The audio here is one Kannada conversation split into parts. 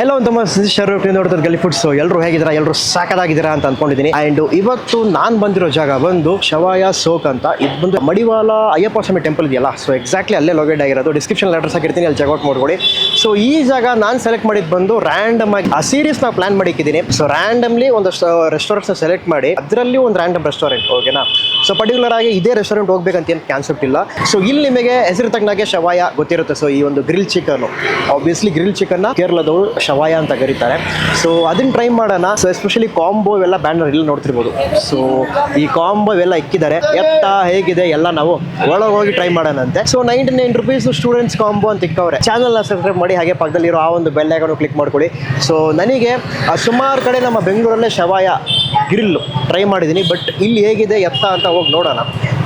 ಹೆಲೋ ಅಂತ ಶರೂಪ್ ನೋಡ್ತಾರೆ ಗಲಿ ಫುಡ್ಸ್. ಎಲ್ಲರೂ ಹೇಗಿದ್ದೀರಾ? ಎಲ್ಲರೂ ಸಾಕಾಗಿದ್ದೀರಾ ಅಂತ ಅನ್ಕೊಂಡಿದ್ದೀನಿ. ಅಂಡ್ ಇವತ್ತು ನಾನು ಬಂದಿರೋ ಜಾಗ ಬಂದು ಶವಾಯ ಸೋಕ್ ಅಂತ. ಇದು ಬಂದು ಮಡಿವಾಳ ಅಯ್ಯಪ್ಪ ಸ್ವಾಮಿ ಟೆಂಪಲ್ ಇದೆಯಲ್ಲ, ಸೊ ಎಕ್ಸಾಕ್ಟ್ಲಿ ಅಲ್ಲೇ ಲೊಕೇಟ್ ಆಗಿರೋದು. ಡಿಸ್ಕ್ರಿಪ್ಷನ್ ಅಡ್ರೆಸ್ ಹಾಕಿರ್ತೀನಿ, ಅಲ್ಲಿ ಚೆಕ್ಔಟ್ ಮಾಡ್ಕೊಳ್ಳಿ. ಸೊ ಈ ಜಾಗ ನಾನು ಸೆಲೆಕ್ಟ್ ಮಾಡಿದ್ದು ಬಂದು ರ್ಯಾಂಡಮ್ ಆಗಿ ಆ ಸೀರೀಸ್ ನಾವು ಪ್ಲಾನ್ ಮಾಡಿದ್ದೀನಿ. ಸೊ ರ್ಯಾಂಡಮ್ಲಿ ಒಂದಷ್ಟು ರೆಸ್ಟೋರೆಂಟ್ಸ್ನ ಸೆಲೆಕ್ಟ್ ಮಾಡಿ ಅದರಲ್ಲಿ ಒಂದು ರ್ಯಾಂಡಮ್ ರೆಸ್ಟೋರೆಂಟ್, ಓಕೆನಾ? ಸೊ ಪರ್ಟಿಕ್ಯುಲರ್ ಆಗಿ ಇದೇ ರೆಸ್ಟೋರೆಂಟ್ ಹೋಗ್ಬೇಕಂತ ಏನು ಕಾನ್ಸೆಪ್ಟ್ ಇಲ್ಲ. ಸೊ ಇಲ್ಲಿ ನಿಮಗೆ ಹೆಸರು ತಕ್ಕನಾಗೆ ಶವಾಯ ಗೊತ್ತಿರುತ್ತೆ. ಸೊ ಈ ಒಂದು ಗ್ರಿಲ್ ಚಿಕನ್, ಆಬ್ವಿಯಸ್ಲಿ ಗ್ರಿಲ್ ಚಿಕನ್ನ ಕೇರಳದವರು ಶವಾಯ ಅಂತ ಕರೀತಾರೆ. ಸೊ ಅದನ್ನ ಟ್ರೈ ಮಾಡೋಣ. ಸೊ ಎಸ್ಪೆಷಲಿ ಕಾಂಬೋ ಇವೆಲ್ಲ ಬ್ಯಾನರ್ ಇಲ್ಲಿ ನೋಡ್ತಿರ್ಬೋದು. ಸೊ ಈ ಕಾಂಬೋ ಇವೆಲ್ಲ ಇಕ್ಕಿದ್ದಾರೆ. ಎತ್ತ ಹೇಗಿದೆ ಎಲ್ಲ ನಾವು ಒಳಗೆ ಹೋಗಿ ಟ್ರೈ ಮಾಡೋಣಂತೆ. ಸೊ 99 ರುಪೀಸ್ ಸ್ಟೂಡೆಂಟ್ಸ್ ಕಾಂಬೋ ಅಂತ ಇಕ್ಕವ್ರೆ. ಚಾನಲ್ನ ಸಬ್ಸ್ಕ್ರೈಬ್ ಮಾಡಿ, ಹಾಗೆ ಪಕ್ಕದಲ್ಲಿರೋ ಆ ಒಂದು ಬೆಲ್ ಐಕಾನ್ ಕ್ಲಿಕ್ ಮಾಡ್ಕೊಳ್ಳಿ. ಸೊ ನನಗೆ ಸುಮಾರು ಕಡೆ ನಮ್ಮ ಬೆಂಗಳೂರಲ್ಲೇ ಶವಾಯ ಗ್ರಿಲ್ ಟ್ರೈ ಮಾಡಿದ್ದೀನಿ, ಬಟ್ ಇಲ್ಲಿ ಹೇಗಿದೆ ಎತ್ತ ಅಂತ ಹೋಗಿ ನೋಡೋಣ.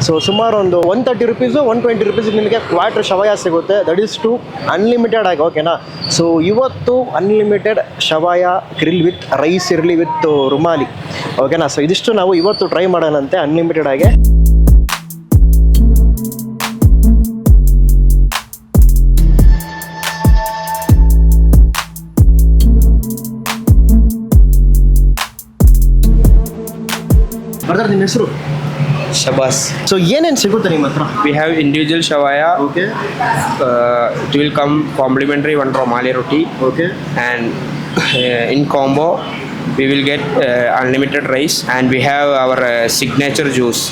ಸೊ ಸುಮಾರು ಒಂದು 130 ರುಪೀಸು 120 ರುಪೀಸ್ ನಿಮಗೆ ಕ್ವಾರ್ಟರ್ ಶವಾಯ ಸಿಗುತ್ತೆ. ದಟ್ ಈಸ್ ಟು ಅನ್ಲಿಮಿಟೆಡ್ ಆಗಿ, ಓಕೆನಾ? ಸೊ ಇವತ್ತು ಅನ್ಲಿಮಿಟೆಡ್ ಶವಾಯ ಗ್ರಿಲ್ ವಿತ್ ರೈಸ್ ಇರಲಿ, ವಿತ್ ರುಮಾಲಿ, ಓಕೆನಾ? ಸೊ ಇದಿಷ್ಟು ನಾವು ಇವತ್ತು ಟ್ರೈ ಮಾಡೋಣಂತೆ ಅನ್ಲಿಮಿಟೆಡ್ ಆಗಿ. ಬರ್ತಾರೆ ನಿಮ್ಮ ಹೆಸರು? Shabas. ಸೊ ಏನೇನು ಸಿಗುತ್ತೆ ನಿಮ್ಮ ಹತ್ರ? We have individual shavaya. Okay It will come complimentary one romali roti, okay and in combo we will get unlimited rice, and we have our signature juice,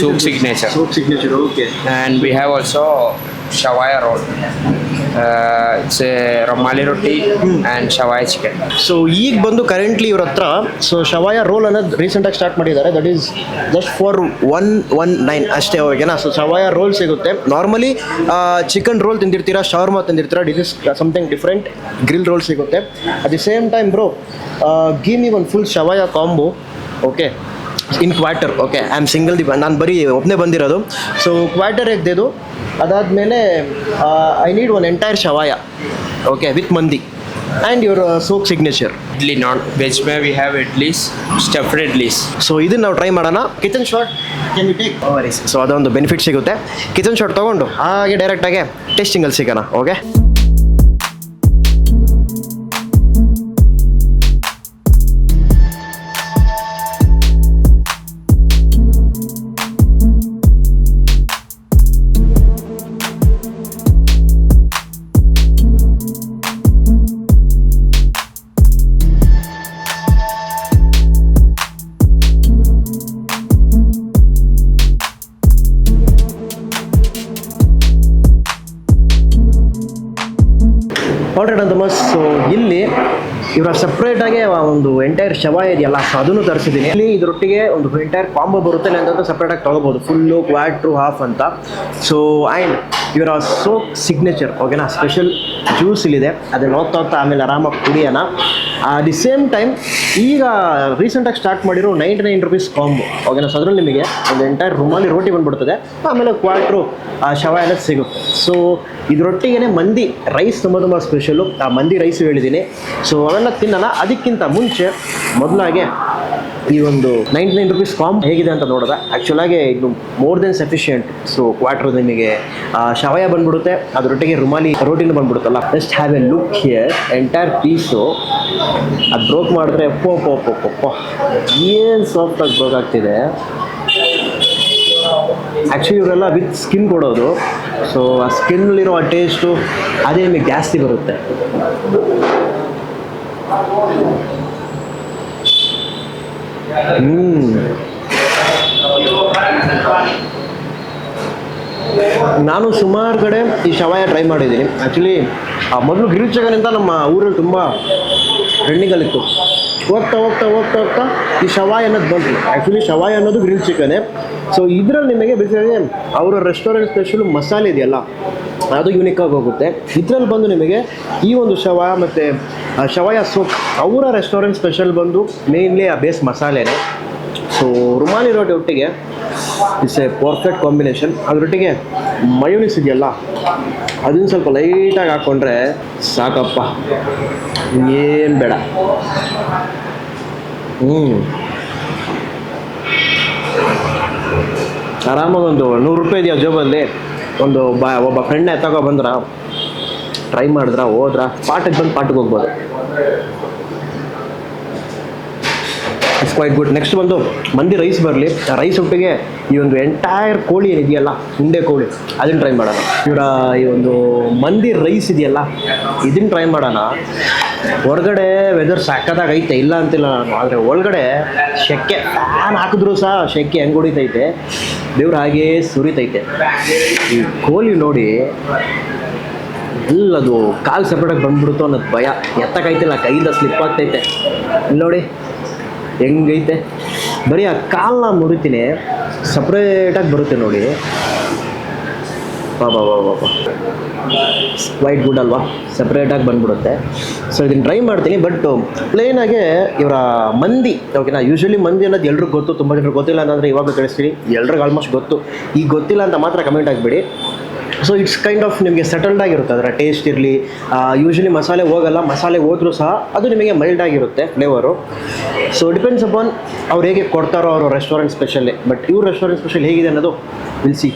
Souk signature, soup signature, okay. and we have also shavaya roll. It's a romali roti and shavaya chicken. So ಈಗ ಬಂದು ಕರೆಂಟ್ಲಿ ಇವ್ರ ಹತ್ರ ಸೊ ಶವಾಯ ರೋಲ್ ಅನ್ನೋದು ರೀಸೆಂಟಾಗಿ ಸ್ಟಾರ್ಟ್ ಮಾಡಿದ್ದಾರೆ. ದಟ್ ಈಸ್ ಜಸ್ಟ್ ಫಾರ್ 119 ಅಷ್ಟೇ, ಓಕೆನಾ? ಸೊ ಶವಾಯ ರೋಲ್ ಸಿಗುತ್ತೆ. ನಾರ್ಮಲಿ ಚಿಕನ್ ರೋಲ್ ತಿಂದಿರ್ತೀರಾ, ಶವರ್ಮಾ ತಿಂದಿರ್ತೀರಾ. This is something different. Grill roll ಸಿಗುತ್ತೆ. At the same time bro, give me one full ಶವಾಯ combo, okay, in quarter. Okay, I am single ನಾನು ಬರೀ ಒಬ್ಬನೇ ಬಂದಿರೋದು. ಸೊ ಕ್ವಾರ್ಟರ್ ಎಗ್ದಿದ್ದು, ಅದಾದಮೇಲೆ ಐ ನೀಡ್ ಒನ್ ಎಂಟೈರ್ ಶವಾಯ, ಓಕೆ, ವಿತ್ ಮಂದಿ and your soak signature. Idli, non veg mein we have idlis, stuffed idlis. So ಇದನ್ನು ನಾವು ಟ್ರೈ ಮಾಡೋಣ. Kitchen shot can you take? So ಅದೊಂದು ಬೆನಿಫಿಟ್ ಸಿಗುತ್ತೆ. ಕಿಚನ್ ಶಾಟ್ ತೊಗೊಂಡು ಹಾಗೆ ಡೈರೆಕ್ಟಾಗಿ ಟೇಸ್ಟಿಂಗಲ್ಲಿ ಸಿಗೋಣ, ಓಕೆ? ಆಲ್ರೆಡಿ ಅಂತ ಮಸ್. ಸೊ ಇಲ್ಲಿ ಇವರ ಸಪ್ರೇಟಾಗಿ ಒಂದು ಎಂಟೈರ್ ಶವಾಯ ಇದೆಯಲ್ಲ, ಸೊ ಅದನ್ನು ತರಿಸಿದ್ದೀನಿ. ಇಲ್ಲಿ ಇದರೊಟ್ಟಿಗೆ ಒಂದು ಎಂಟೈರ್ ಕಾಂಬೋ ಬರುತ್ತೆ ಅಂತ ಸಪ್ರೇಟಾಗಿ ತೊಗೋಬೋದು, ಫುಲ್ಲು ಕ್ವಾರ್ಟ್ರು ಹಾಫ್ ಅಂತ. ಸೊ ಆ್ಯಂಡ್ ಇವರ ಸೋಕ್ ಸಿಗ್ನೇಚರ್, ಓಕೆನಾ? ಸ್ಪೆಷಲ್ ಜ್ಯೂಸ್ ಇಲ್ಲಿದೆ, ಅದನ್ನು ಹೋಗ್ತಾ ಆಮೇಲೆ ಆರಾಮಾಗಿ ಕುಡಿಯೋಣ. ದಿ ಸೇಮ್ ಟೈಮ್ ಈಗ ರೀಸೆಂಟಾಗಿ ಸ್ಟಾರ್ಟ್ ಮಾಡಿರೋ 99 ರುಪೀಸ್ ಕಾಂಬೋ, ಓಕೆನಾ? ಸೊ ಅದರಲ್ಲಿ ನಿಮಗೆ ಒಂದು ಎಂಟೈರ್ ರುಮಾಲಿ ರೋಟಿ ಬಂದುಬಿಡ್ತದೆ, ಆಮೇಲೆ ಕ್ವಾರ್ಟ್ರು ಶವಾಯ ಎಲ್ಲ ಸಿಗುತ್ತೆ. ಸೊ ಇದರೊಟ್ಟಿಗೆ ಮಂದಿ ರೈಸ್ ತುಂಬ ಸ್ಪೆಷಲು. ಆ ಮಂದಿ ರೈಸ್ ಹೇಳಿದ್ದೀನಿ. ಸೊ ಅವೆಲ್ಲ ತಿನ್ನೋಣ. ಅದಕ್ಕಿಂತ ಮುಂಚೆ ಮೊದಲಾಗೆ ಈ ಒಂದು 99 ರುಪೀಸ್ ಕಾಂಬ್ ಹೇಗಿದೆ ಅಂತ ನೋಡೋದ. ಆ್ಯಕ್ಚುಲಾಗಿ ಇದು more than sufficient. So quarter ನಿಮಗೆ ಶವಾಯ ಬಂದ್ಬಿಡುತ್ತೆ, ಅದರೊಟ್ಟಿಗೆ ರುಮಾಲಿ ರೋಟಿನೂ ಬಂದ್ಬಿಡುತ್ತಲ್ಲ. Just have a look here. Entire piece ಅದು ಬ್ರೋಕ್ ಮಾಡಿದ್ರೆ ಪೋ ಏನು ಸಾಫ್ಟಾಗಿ ಬ್ರೋಕ್ ಆಗ್ತಿದೆ. ಆ್ಯಕ್ಚುಲಿ ಇವರೆಲ್ಲ ವಿತ್ ಸ್ಕಿನ್ ಕೊಡೋದು. ಸೊ ಆ ಸ್ಕಿನ್ನಲ್ಲಿರೋ ಆ ಟೇಸ್ಟು ಅದೇ ನಿಮಗೆ ಜಾಸ್ತಿ ಬರುತ್ತೆ. ನಾನು ಸುಮಾರು ಕಡೆ ಈ ಶವಾಯ ಟ್ರೈ ಮಾಡಿದ್ದೀನಿ. ಆ್ಯಕ್ಚುಲಿ ಮೊದಲು ಗ್ರಿಲ್ ಚಿಕನ್ ಅಂತ ನಮ್ಮ ಊರಲ್ಲಿ ತುಂಬ ಟ್ರೆಂಡಿಂಗಲ್ಲಿತ್ತು. ಹೋಗ್ತಾ ಹೋಗ್ತಾ ಹೋಗ್ತಾ ಹೋಗ್ತಾ ಈ ಶವಾಯ ಅನ್ನೋದು ಬಂತು. ಆ್ಯಕ್ಚುಲಿ ಶವಾಯ ಅನ್ನೋದು ಗ್ರಿಲ್ ಚಿಕನ್ನೇ. ಸೊ ಇದರಲ್ಲಿ ನಿಮಗೆ ಬೇಸಿಗೆ ಅವರ ರೆಸ್ಟೋರೆಂಟ್ ಸ್ಪೆಷಲ್ ಮಸಾಲೆ ಇದೆಯಲ್ಲ, ಅದು ಯೂನಿಕ್ಕಾಗಿ ಹೋಗುತ್ತೆ. ಇದರಲ್ಲಿ ಬಂದು ನಿಮಗೆ ಈ ಒಂದು ಶವಾಯ ಮತ್ತು ಶವಾಯ ಸೋಪ್, ಅವರ ರೆಸ್ಟೋರೆಂಟ್ ಸ್ಪೆಷಲ್ ಬಂದು ಮೇನ್ಲಿ ಆ ಬೇಸ್ ಮಸಾಲೆನೇ. ಸೊ ರುಮಾಲಿ ರೋಟಿ ಒಟ್ಟಿಗೆ ಇಟ್ಸ್ ಎ ಪರ್ಫೆಕ್ಟ್ ಕಾಂಬಿನೇಷನ್. ಅದರೊಟ್ಟಿಗೆ ಮಯೋನೀಸ್ ಇದೆಯಲ್ಲ, ಅದನ್ನು ಸ್ವಲ್ಪ ಲೈಟಾಗಿ ಹಾಕ್ಕೊಂಡ್ರೆ ಸಾಕಪ್ಪ, ಏನು ಬೇಡ. ಆರಾಮಾಗಿ ಒಂದು 100 ರೂಪಾಯಿ ಇದೆಯಾ ಜೋಬಲ್ಲಿ, ಒಬ್ಬ ಫ್ರೆಂಡ್ನ ಎತ್ತಕೊ ಬಂದ್ರ, ಟ್ರೈ ಮಾಡಿದ್ರ, ಹೋದ್ರ, ಪಾಠಕ್ಕೆ ಬಂದು ಪಾಠಕ್ಕೆ ಹೋಗ್ಬೋದು. It's quite good. ನೆಕ್ಸ್ಟ್ ಬಂದು ಮಂದಿ ರೈಸ್ ಬರಲಿ. ರೈಸ್ ಒಟ್ಟಿಗೆ ಈ ಒಂದು ಎಂಟೈರ್ ಕೋಳಿ ಏನಿದೆಯಲ್ಲ, ಉಂಡೆ ಕೋಳಿ, ಅದನ್ನು ಟ್ರೈ ಮಾಡೋಣ. ಇವರ ಈ ಒಂದು ಮಂದಿ ರೈಸ್ ಇದೆಯಲ್ಲ, ಇದನ್ನು ಟ್ರೈ ಮಾಡೋಣ. ಹೊರಗಡೆ ವೆದರ್ ಸಾಕದಾಗ ಐತೆ, ಇಲ್ಲ ಅಂತಿಲ್ಲ ನಾನು, ಆದರೆ ಒಳಗಡೆ ಶೆಕೆ ಫ್ಯಾನ್ ಹಾಕಿದ್ರು ಸಹ ಶೆಕೆ ಹೆಂಗೆ ಹೊಡಿತೈತೆ, ದೇವ್ರು ಹಾಗೇ ಸುರಿತೈತೆ. ಈ ಕೋಳಿ ನೋಡಿ, ಎಲ್ಲದು ಕಾಲು ಸಪ್ರೇಟಾಗಿ ಬಂದ್ಬಿಡುತ್ತೋ ಅನ್ನೋದು ಭಯ. ಎತ್ತಕ್ಕೈತಿಲ್ಲ, ಕೈಯಿಂದ ಸ್ಲಿಪ್ ಆಗ್ತೈತೆ. ಇಲ್ಲಿ ನೋಡಿ ಹೆಂಗೈತೆ, ಬರೀ ಆ ಕಾಲನ್ನ ಮುರಿತೀನಿ, ಸಪ್ರೇಟಾಗಿ ಬರುತ್ತೆ ನೋಡಿ. ಬಾಬಾ ವೈಟ್ ಗುಡ್ ಅಲ್ವಾ, ಸಪ್ರೇಟಾಗಿ ಬಂದ್ಬಿಡುತ್ತೆ. ಸೊ ಇದನ್ನು ಟ್ರೈ ಮಾಡ್ತೀನಿ. ಬಟ್ ಪ್ಲೇನಾಗೆ ಇವರ ಮಂದಿ, ಓಕೆನಾ, ಯೂಶ್ವಲಿ ಮಂದಿ ಅನ್ನೋದು ಎಲ್ರಿಗೂ ಗೊತ್ತು, ತುಂಬ ಜನರು ಗೊತ್ತಿಲ್ಲ ಅಂತಂದರೆ ಇವಾಗ ತಿಳಿಸ್ತೀನಿ. ಎಲ್ರಿಗೂ ಆಲ್ಮೋಸ್ಟ್ ಗೊತ್ತು. ಈಗ ಗೊತ್ತಿಲ್ಲ ಅಂತ ಮಾತ್ರ ಕಮೆಂಟ್ ಆಗಿಬಿಡಿ. ಸೊ ಇಟ್ಸ್ ಕೈಂಡ್ ಆಫ್ ನಿಮಗೆ ಸೆಟಲ್ಡ್ ಆಗಿರುತ್ತೆ, ಅದರ ಟೇಸ್ಟ್ ಇರಲಿ. ಯೂಶ್ವಲಿ ಮಸಾಲೆ ಹೋಗಲ್ಲ, ಮಸಾಲೆ ಹೋದ್ರೂ ಸಹ ಅದು ನಿಮಗೆ ಮೈಲ್ಡ್ ಆಗಿರುತ್ತೆ ಫ್ಲೇವರು. ಸೊ ಡಿಪೆಂಡ್ಸ್ ಅಪಾನ್ ಅವ್ರು ಹೇಗೆ ಕೊಡ್ತಾರೋ ಅವರು ರೆಸ್ಟೋರೆಂಟ್ ಸ್ಪೆಷಲ್ಲೇ. ಬಟ್ ಇವ್ರ ರೆಸ್ಟೋರೆಂಟ್ ಸ್ಪೆಷಲ್ ಹೇಗಿದೆ ಅನ್ನೋದು ವಿಲ್ ಸಿ.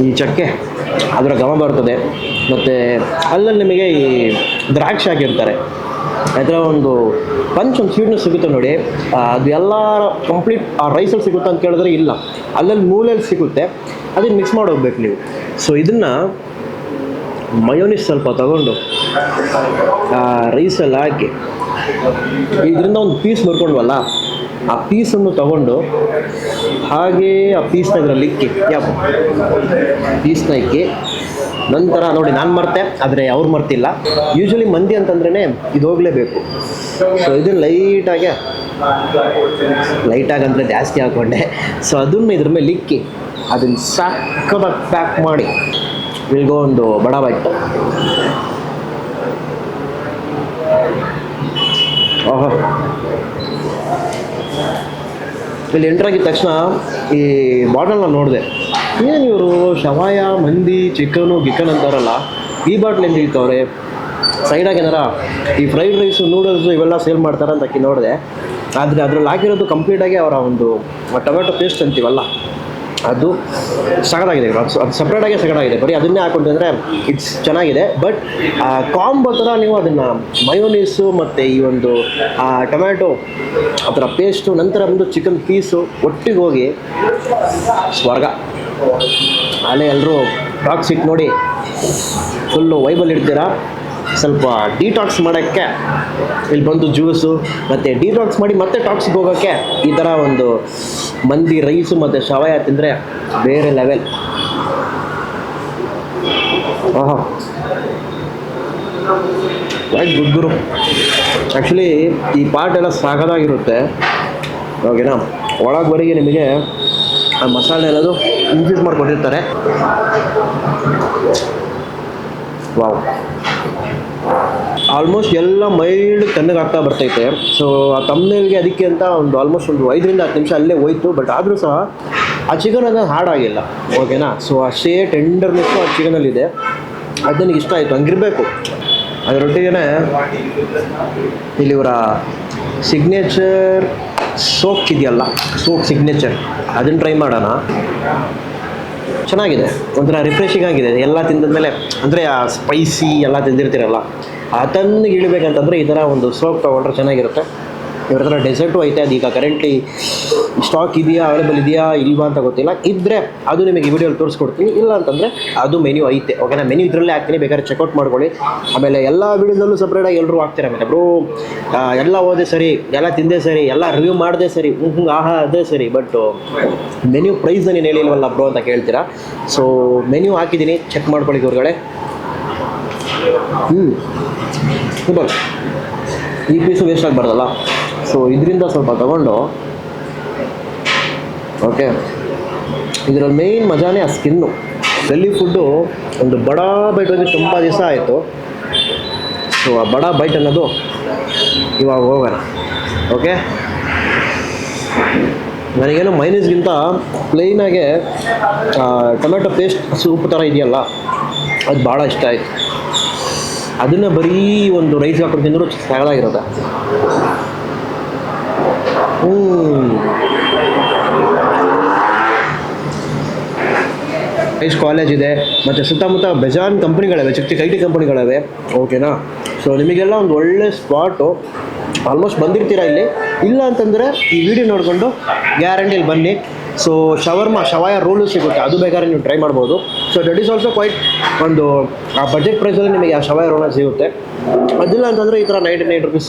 ಈ ಚಕ್ಕೆ ಅದರ ಘಮ ಬರ್ತದೆ. ಮತ್ತು ಅಲ್ಲಲ್ಲಿ ನಿಮಗೆ ಈ ದ್ರಾಕ್ಷಿ ಹಾಕಿರ್ತಾರೆ, ಅದರ ಒಂದು ಪಂಚ್, ಒಂದು ಸ್ವೀಟ್ನೆಸ್ ಸಿಗುತ್ತೆ ನೋಡಿ. ಅದು ಎಲ್ಲ ಕಂಪ್ಲೀಟ್ ಆ ರೈಸಲ್ಲಿ ಸಿಗುತ್ತೆ ಅಂತ ಕೇಳಿದ್ರೆ ಇಲ್ಲ, ಅಲ್ಲಲ್ಲಿ ಮೂಲೆಯಲ್ಲಿ ಸಿಗುತ್ತೆ. ಅದನ್ನು ಮಿಕ್ಸ್ ಮಾಡಿ ಹೋಗ್ಬೇಕು ನೀವು. ಸೊ ಇದನ್ನು ಮಯೋನಿಸ್ ಸ್ವಲ್ಪ ತಗೊಂಡು ರೈಸಲ್ಲಿ ಹಾಕಿ, ಇದರಿಂದ ಒಂದು ಪೀಸ್ ಬರ್ಕೊಂಡ್ವಲ್ಲ, ಆ ಪೀಸನ್ನು ತಗೊಂಡು ಹಾಗೇ ಆ ಪೀಸ್ನ ಇದರಲ್ಲಿ ಇಕ್ಕಿ, ಪೀಸ್ನ ಇಕ್ಕಿ ನಂತರ ನೋಡಿ, ನಾನು ಮರ್ತೆ ಆದರೆ ಅವ್ರು ಮರ್ತಿಲ್ಲ. ಯೂಶ್ವಲಿ ಮಂದಿ ಅಂತಂದ್ರೇ ಇದು ಹೋಗಲೇಬೇಕು. ಸೊ ಇದನ್ನು ಲೈಟಾಗಿ ಅಂದರೆ ಜಾಸ್ತಿ ಹಾಕ್ಕೊಂಡೆ. ಸೊ ಅದನ್ನು ಇದ್ರ ಮೇಲೆ ಇಕ್ಕಿ ಅದನ್ನು ಸಕ್ಕದಾಗಿ ಪ್ಯಾಕ್ ಮಾಡಿ ಇಲ್ಗೋ ಒಂದು ಬಡ ಬೈಟ್. ಓಹೋ, ಇಲ್ಲಿ ಎಂಟ್ರಾಗಿದ್ದ ತಕ್ಷಣ ಈ ಬಾಟಲ್ನ ನೋಡಿದೆ. ಏನು ಇವರು ಶವಾಯ, ಮಂದಿ, ಚಿಕನು ಗಿಕನ್ ಅಂತಾರಲ್ಲ, ಈ ಬಾಟ್ಲ್ ಏನು ಇರ್ತವ್ರೆ, ಸೈಡಾಗಿ ಏನಾರ ಈ ಫ್ರೈಡ್ ರೈಸು, ನೂಡಲ್ಸು ಇವೆಲ್ಲ ಸೇಲ್ ಮಾಡ್ತಾರೆ ಅಂತ ನೋಡಿದೆ. ಆದರೆ ಅದರಲ್ಲಿ ಹಾಕಿರೋದು ಕಂಪ್ಲೀಟಾಗಿ ಅವರ ಒಂದು ಟೊಮೆಟೊ ಪೇಸ್ಟ್ ಅಂತೀವಲ್ಲ, ಅದು ಸಗದಾಗಿದೆ. ಅದು ಸಪ್ರೇಟಾಗಿ ಸಗದಾಗಿದೆ. ಬರೀ ಅದನ್ನೇ ಹಾಕೊಂಡ್ರೆ ಇಟ್ಸ್ ಚೆನ್ನಾಗಿದೆ. ಬಟ್ ಕಾಂಬೋ ಥರ ನೀವು ಅದನ್ನು ಮಯೋನೀಸು ಮತ್ತು ಈ ಒಂದು ಟೊಮ್ಯಾಟೊ ಅದರ ಪೇಸ್ಟು, ನಂತರ ಒಂದು ಚಿಕನ್ ಪೀಸು ಒಟ್ಟಿಗೆ ಹೋಗಿ ಸ್ವರ್ಗ. ಅಲ್ಲೇ ಎಲ್ಲರೂ ಟಾಕ್ಸಿಕ್ ನೋಡಿ ಫುಲ್ಲು ವೈಬಲ್ ಇಡ್ತೀರಾ. ಸ್ವಲ್ಪ ಡಿಟಾಕ್ಸ್ ಮಾಡೋಕ್ಕೆ ಇಲ್ಲಿ ಬಂದು ಜ್ಯೂಸು, ಮತ್ತು ಡಿಟಾಕ್ಸ್ ಮಾಡಿ ಮತ್ತೆ ಟಾಕ್ಸಿಗೆ ಹೋಗೋಕ್ಕೆ ಈ ಥರ ಒಂದು ಮಂದಿ ರೈಸು ಮತ್ತು ಶವಾಯ ತಿಂದರೆ ಬೇರೆ ಲೆವೆಲ್. ಆಹಾ, ವೈಟ್ ಗುಡ್ ಗುರು. ಆ್ಯಕ್ಚುಲಿ ಈ ಪಾರ್ಟ್ ಎಲ್ಲ ಸಾಕಾಗಿರುತ್ತೆ, ಓಕೆನಾ. ಒಳಗೆ ಬರಿಗೆ ನಿಮಗೆ ಆ ಮಸಾಲೆ ಎಲ್ಲದು ಇನ್ಫ್ಯೂಸ್ ಮಾಡಿಕೊಟ್ಟಿರ್ತಾರೆ. ವಾವ್, ಆಲ್ಮೋಸ್ಟ್ ಎಲ್ಲ ಮೈಲ್ಡ್ ತಣ್ಣಗಾಗ್ತಾ ಬರ್ತೈತೆ. ಸೊ ಆ ತಮ್ಮನೇಲ್ಗೆ ಅದಕ್ಕೆ ಅಂತ ಒಂದು ಆಲ್ಮೋಸ್ಟ್ ಒಂದು 5 ರಿಂದ 10 ನಿಮಿಷ ಅಲ್ಲೇ ಹೋಯ್ತು. ಬಟ್ ಆದರೂ ಸಹ ಆ ಚಿಕನ್ ಅದನ್ನು ಹಾಡಾಗಿಲ್ಲ, ಓಕೆನಾ. ಸೊ ಅಷ್ಟೇ ಟೆಂಡರ್ನೆಸ್ಸು ಆ ಚಿಕನಲ್ಲಿದೆ. ಅದು ನನಗೆ ಇಷ್ಟ ಆಯಿತು, ಹಂಗಿರಬೇಕು. ಅದರೊಟ್ಟಿಗೆ ಇಲ್ಲಿ ಇವರ ಸಿಗ್ನೇಚರ್ ಸೋಕ್ ಇದೆಯಲ್ಲ, ಸೋಕ್ ಸಿಗ್ನೇಚರ್, ಅದನ್ನು ಟ್ರೈ ಮಾಡೋಣ. ಚೆನ್ನಾಗಿದೆ, ಒಂಥರ ರಿಫ್ರೆಶಿಂಗ್ ಆಗಿದೆ. ಎಲ್ಲ ತಿಂದಮೇಲೆ ಅಂದರೆ ಆ ಸ್ಪೈಸಿ ಎಲ್ಲ ತಿಂದಿರ್ತೀರಲ್ಲ, ಅದನ್ನು ಇಳಿಬೇಕಂತಂದರೆ ಈ ಥರ ಒಂದು ಸೋಪ್ ತೊಗೊಂಡ್ರೆ ಚೆನ್ನಾಗಿರುತ್ತೆ. ಇವ್ರ ಹತ್ರ ಡೆಸರ್ಟು ಐತೆ. ಅದು ಈಗ ಕರೆಂಟ್ಲಿ ಸ್ಟಾಕ್ ಇದೆಯಾ, ಅವೈಲೇಬಲ್ ಇದೆಯಾ ಇಲ್ವಾ ಅಂತ ಗೊತ್ತಿಲ್ಲ. ಇದ್ದರೆ ಅದು ನಿಮಗೆ ಈ ವಿಡಿಯೋಲಿ ತೋರಿಸ್ಕೊಡ್ತೀನಿ. ಇಲ್ಲ ಅಂತಂದರೆ ಅದು ಮೆನ್ಯೂ ಐತೆ, ಓಕೆನಾ. ಮೆನ್ಯೂ ಇದರಲ್ಲೇ ಹಾಕ್ತೀನಿ, ಬೇಕಾದ್ರೆ ಚೆಕ್ಔಟ್ ಮಾಡ್ಕೊಳ್ಳಿ. ಆಮೇಲೆ ಎಲ್ಲ ವಿಡಿಯೋದಲ್ಲೂ ಸಪ್ರೇಟಾಗಿ ಎಲ್ಲರೂ ಹಾಕ್ತಾರೆ. ಆಮೇಲೆ ಬ್ರೋ ಎಲ್ಲ ಓದೇ ಸರಿ, ಎಲ್ಲ ತಿಂದೇ ಸರಿ, ಎಲ್ಲ ರಿವ್ಯೂ ಮಾಡಿದೆ ಸರಿ, ಆಹಾ ಅದೇ ಸರಿ, ಬಟ್ ಮೆನ್ಯೂ ಪ್ರೈಸ್ ನೀನು ಹೇಳಿಲ್ವಲ್ಲ ಬ್ರೋ ಅಂತ ಕೇಳ್ತೀರಾ. ಸೊ ಮೆನ್ಯೂ ಹಾಕಿದ್ದೀನಿ, ಚೆಕ್ ಮಾಡ್ಕೊಳ್ಳಿ ಹೊರಗಡೆ. ಸೂಪರ್. ಈ ಪೀಸು ವೇಸ್ಟ್ ಆಗಬಾರ್ದಲ್ಲ. ಸೊ ಇದರಿಂದ ಸ್ವಲ್ಪ ತಗೊಂಡು, ಓಕೆ, ಇದರಲ್ಲಿ ಮೇಯ್ನ್ ಮಜಾನೇ ಆ ಸ್ಕಿನ್ನು. ಡೆಲ್ಲಿ ಫುಡ್ಡು ಒಂದು ಬಡ ಬೈಟ್ ಹೋಗಿ ತುಂಬ ದಿವಸ ಆಯಿತು. ಸೊ ಆ ಬಡ ಬೈಟ್ ಅನ್ನೋದು ಇವಾಗ ಹೋಗೋಣ, ಓಕೆ. ನನಗೇನು ಮೈನೀಸ್ಗಿಂತ ಪ್ಲೇನಾಗೆ ಟೊಮೆಟೊ ಪೇಸ್ಟ್ ಸೂಪ್ ಥರ ಇದೆಯಲ್ಲ, ಅದು ಭಾಳ ಇಷ್ಟ ಆಯಿತು. ಅದನ್ನು ಬರೀ ಒಂದು ರೈಸ್ ಹಾಕೊಂಡು ತಿಂದರೂ ಸಗದಾಗಿರುತ್ತೆ. ರೈಸ್ ಕಾಲೇಜ್ ಇದೆ, ಮತ್ತು ಸುತ್ತಮುತ್ತ ಬೆಜಾನ್ ಕಂಪ್ನಿಗಳಿವೆ, ಚಿಕ್ಕ ಚಿಕ್ಕ IT ಕಂಪ್ನಿಗಳಿವೆ. ಓಕೆನಾ, ಸೊ ನಿಮಗೆಲ್ಲ ಒಂದು ಒಳ್ಳೆ ಸ್ಪಾಟು. ಆಲ್ಮೋಸ್ಟ್ ಬಂದಿರ್ತೀರಾ ಇಲ್ಲಿ, ಇಲ್ಲ ಅಂತಂದರೆ ಈ ವಿಡಿಯೋ ನೋಡಿಕೊಂಡು ಗ್ಯಾರಂಟಿಲಿ ಬನ್ನಿ. ಸೊ ಶವಾಯ ರೋಲು ಸಿಗುತ್ತೆ, ಅದು ಬೇಕಾದ್ರೆ ನೀವು ಟ್ರೈ ಮಾಡ್ಬೋದು. So that is also quite ಒಂದು ಬಜೆಟ್ ಪ್ರೈಸಲ್ಲಿ ನಿಮಗೆ ಆ ಶವಾಯ ರೋಲ ಸಿಗುತ್ತೆ. ಅದಿಲ್ಲ ಅಂತಂದರೆ ಈ ಥರ 99 ರುಪೀಸ್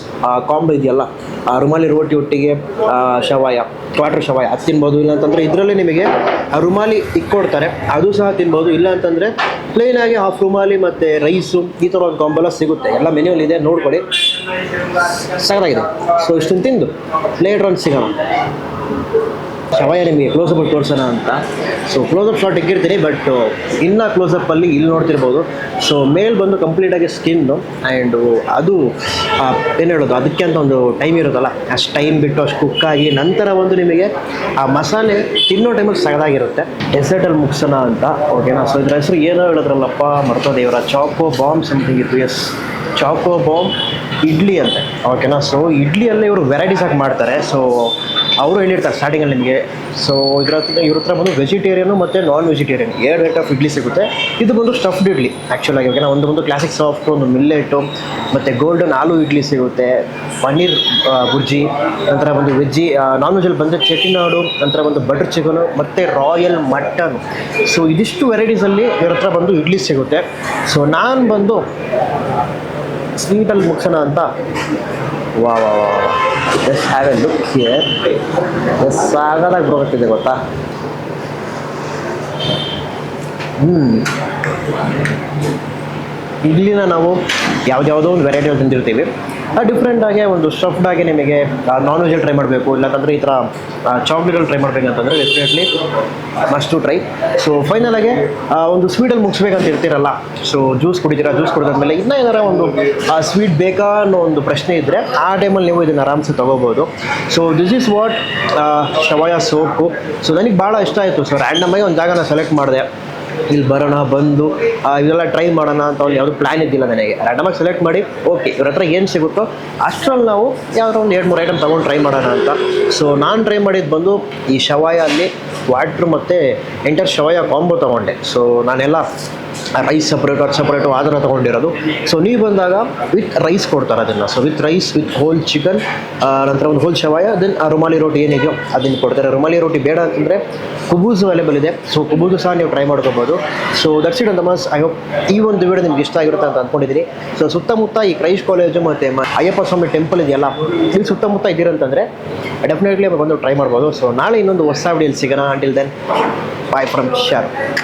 ಕಾಂಬೋ ಇದೆಯಲ್ಲ, ರುಮಾಲಿ ರೋಟಿ ಒಟ್ಟಿಗೆ ಶವಾಯ, ಕ್ವಾರ್ಟರ್ ಶವಾಯ ಅದು ತಿನ್ಬೋದು. ಇಲ್ಲ ಅಂತಂದರೆ ಇದರಲ್ಲೇ ನಿಮಗೆ ರುಮಾಲಿ ಇಕ್ಕೊಡ್ತಾರೆ, ಅದು ಸಹ ತಿನ್ಬೋದು. ಇಲ್ಲ ಅಂತಂದರೆ ಪ್ಲೇನಾಗಿ ಹಾಫ್ ರುಮಾಲಿ ಮತ್ತು ರೈಸು ಈ ಥರ ಒಂದು ಕಾಂಬೋ ಎಲ್ಲ ಸಿಗುತ್ತೆ. ಎಲ್ಲ ಮೆನ್ಯೂಲಿ ಇದೆ, ನೋಡ್ಕೊಳ್ಳಿ, ಸಖತ್ತಾಗಿದೆ. ಸೊ ಇಷ್ಟನ್ನು ತಿಂದು ಲೇಟ್ರ್ ಅಂತ ಸಿಗೋಣ. ಶವಾಯ ನಿಮಗೆ ಕ್ಲೋಸಪ್ಪಲ್ಲಿ ತೋರಿಸೋಣ ಅಂತ. ಸೊ ಕ್ಲೋಸಪ್ ಶಾಟ್ ಇಕ್ಕಿರ್ತೀನಿ, ಬಟ್ ಇನ್ನೂ ಕ್ಲೋಸಪ್ಪಲ್ಲಿ ಇಲ್ಲಿ ನೋಡ್ತಿರ್ಬೋದು. ಸೊ ಮೇಲ್ ಬಂದು ಕಂಪ್ಲೀಟಾಗಿ ಸ್ಕಿನ್ನು, ಆ್ಯಂಡು ಅದು ಏನು ಹೇಳೋದು, ಅದಕ್ಕೆ ಅಂತ ಒಂದು ಟೈಮ್ ಇರುತ್ತಲ್ಲ, ಅಷ್ಟು ಟೈಮ್ ಬಿಟ್ಟು ಅಷ್ಟು ಕುಕ್ಕಾಗಿ ನಂತರ ಒಂದು ನಿಮಗೆ ಆ ಮಸಾಲೆ ತಿನ್ನೋ ಟೈಮಲ್ಲಿ ಸಗದಾಗಿರುತ್ತೆ. ಎಸೆಟಲ್ಲಿ ಮುಗಿಸೋಣ ಅಂತ. ಓಕೆನಾ, ಸೊ ಇದ್ರ ಹೆಸರು ಏನೋ ಹೇಳಿದ್ರಲ್ಲಪ್ಪ, ಮರ್ತೋದೆ ಇವರ, ಚಾಕೋ ಬಾಂಬ್ ಸಮಥಿಂಗ್ ಇತ್ತು. ಎಸ್, ಚಾಕೋ ಬಾಂಬ್ ಇಡ್ಲಿ ಅಂತೆ. ಓಕೆನಾ, ಸೊ ಇಡ್ಲಿಯಲ್ಲೇ ಇವರು ವೆರೈಟೀಸ್ ಆಗಿ ಮಾಡ್ತಾರೆ. ಸೊ ಅವರು ಹೇಳಿರ್ತಾರೆ ಸ್ಟಾರ್ಟಿಂಗಲ್ಲಿ ನಿಮಗೆ. ಸೊ ಇವ್ರ ಹತ್ರ ಬಂದು ವೆಜಿಟೇರಿಯನು ಮತ್ತು non vegetarian 2 rate of idli ಸಿಗುತ್ತೆ. ಇದು ಬಂದು ಸ್ಟಫ್ಡ್ ಇಡ್ಲಿ ಆ್ಯಕ್ಚುಲಾಗಿ. ಓಕೆನಾ, ಒಂದು ಕ್ಲಾಸಿಕ್ ಸಾಫ್ಟು, ಒಂದು ಮಿಲ್ಲೆಟು, ಮತ್ತು ಗೋಲ್ಡನ್ ಆಲೂ ಇಡ್ಲಿ ಸಿಗುತ್ತೆ, ಪನ್ನೀರ್ ಬುರ್ಜಿ, ನಂತರ ಒಂದು ವೆಜ್ಜಿ ನಾನ್ ವೆಜಲ್ಲಿ ಬಂದರೆ ಚೆಟ್ಟಿನಾಡು, ನಂತರ ಒಂದು ಬಟರ್ ಚಿಕನು ಮತ್ತು ರಾಯಲ್ ಮಟನ್. ಸೊ ಇದಿಷ್ಟು ವೆರೈಟೀಸಲ್ಲಿ ಇವ್ರ ಹತ್ರ ಬಂದು ಇಡ್ಲಿ ಸಿಗುತ್ತೆ. ಸೊ ನಾನು ಬಂದು ಸ್ವೀಟಲ್ಲಿ ಮುಗಿಸೋಣ ಅಂತ. ವಾ ವಾ ವಾ just have a look here. ಸಾಗದಾಗಿ ಬರುತ್ತಿದೆ ಗೊತ್ತಾ. ಇಡ್ಲಿನ ನಾವು ಯಾವುದ್ಯಾವುದೋ ಒಂದು ವೆರೈಟಿಯಲ್ಲಿ ತಿಂದಿರ್ತೀವಿ, ಡಿಫ್ರೆಂಟಾಗಿ ಒಂದು ಸ್ಟಫ್ಡಾಗಿ ನಿಮಗೆ ನಾನ್ ವೆಜಲ್ಲಿ ಟ್ರೈ ಮಾಡಬೇಕು, ಇಲ್ಲಾಂತಂದರೆ ಈ ಥರ ಚಾಕ್ಲೇಟಲ್ಲಿ ಟ್ರೈ ಮಾಡಬೇಕಂತಂದರೆ definitely must to try. So ಫೈನಲಾಗಿ ಒಂದು ಸ್ವೀಟಲ್ಲಿ ಮುಗಿಸ್ಬೇಕಂತ ಇರ್ತೀರಲ್ಲ, ಸೊ ಜ್ಯೂಸ್ ಕುಡಿತೀರಾ, ಜ್ಯೂಸ್ ಕುಡಿದಾದ್ಮೇಲೆ ಇನ್ನೂ ಏನಾರ ಒಂದು ಸ್ವೀಟ್ ಬೇಕಾ ಅನ್ನೋ ಒಂದು ಪ್ರಶ್ನೆ ಇದ್ದರೆ ಆ ಟೈಮಲ್ಲಿ ನೀವು ಇದನ್ನು ಆರಾಮ್ಸೆ ತೊಗೋಬೋದು. ಸೊ ದಿಸ್ ಈಸ್ ವಾಟ್ ಶವಾಯ ಸೋಪು. ಸೊ ನನಗೆ ಭಾಳ ಇಷ್ಟ ಆಯಿತು. ಸೊ ರ್ಯಾಂಡಮಾಗಿ ಒಂದು ಜಾಗನ ಸೆಲೆಕ್ಟ್ ಮಾಡಿದೆ, ಇಲ್ಲಿ ಬರೋಣ, ಬಂದು ಇದೆಲ್ಲ ಟ್ರೈ ಮಾಡೋಣ ಅಂತ ಒಂದು ಯಾವುದು ಪ್ಲ್ಯಾನ್ ಇದ್ದಿಲ್ಲ ನನಗೆ. ರ್ಯಾಂಡಮಾಗಿ ಸೆಲೆಕ್ಟ್ ಮಾಡಿ ಓಕೆ ಇವ್ರ ಹತ್ರ ಏನು ಸಿಗುತ್ತೋ ಅಷ್ಟರಲ್ಲಿ ನಾವು ಯಾವ್ದಾರ ಒಂದು 2-3 ಐಟಮ್ ತೊಗೊಂಡು ಟ್ರೈ ಮಾಡೋಣ ಅಂತ. ಸೊ ನಾನು ಟ್ರೈ ಮಾಡಿದ್ದು ಬಂದು ಈ ಶವಾಯ ಅಲ್ಲಿ ವಾಟ್ರ್ ಮತ್ತು ಎಂಟರ್ ಶವಾಯ ಕಾಂಬೋ ತೊಗೊಂಡೆ. ಸೊ ನಾನೆಲ್ಲ ರೈಸ್ ಸಪ್ರೇಟು ಆ ಥರ ತೊಗೊಂಡಿರೋದು. ಸೊ ನೀವು ಬಂದಾಗ ವಿತ್ ರೈಸ್ ಕೊಡ್ತಾರೆ ಅದನ್ನು. So with rice, with whole chicken, ನಂತರ ಒಂದು ಹೋಲ್ ಶವಾಯ, ದೆನ್ ರುಮಾಲಿ ರೋಟಿ ಏನಿದೆಯೋ ಅದನ್ನು ಕೊಡ್ತಾರೆ. ರುಮಾಲಿ ರೋಟಿ ಬೇಡ ಅಂತಂದರೆ ಕುಬೂಸು ಅವೈಲೇಬಲ್ ಇದೆ. ಸೊ ಕುಬೂಸು ಸಹ ನೀವು ಟ್ರೈ ಮಾಡ್ಕೋಬೋದು. ಸೊ ದಟ್ಸ್ ಇಟ್ ಅಂತ ಮಸ್. ಐ ಹೋಪ್ ಈ ಒಂದು ವಿಡಿಯೋ ನಿಮ್ಗೆ ಇಷ್ಟ ಆಗಿರುತ್ತೆ ಅಂತ ಅಂದ್ಕೊಂಡಿದ್ದೀನಿ. ಸೊ ಸುತ್ತಮುತ್ತ ಈ ಕ್ರೈಸ್ಟ್ ಕಾಲೇಜು ಮತ್ತು ಅಯ್ಯಪ್ಪ ಸ್ವಾಮಿ ಟೆಂಪಲ್ ಇದೆಯಲ್ಲ, ಇಲ್ಲಿ ಸುತ್ತಮುತ್ತ ಇದ್ದೀರಂತಂದರೆ ಡೆಫಿನೆಟ್ಲಿ ಬಂದು ಟ್ರೈ ಮಾಡ್ಬೋದು. ಸೊ ನಾಳೆ ಇನ್ನೊಂದು ಹೊಸ ವಿಡಿಯೋಲಿ ಸಿಗೋಣ. Until then bye from ಶರ್.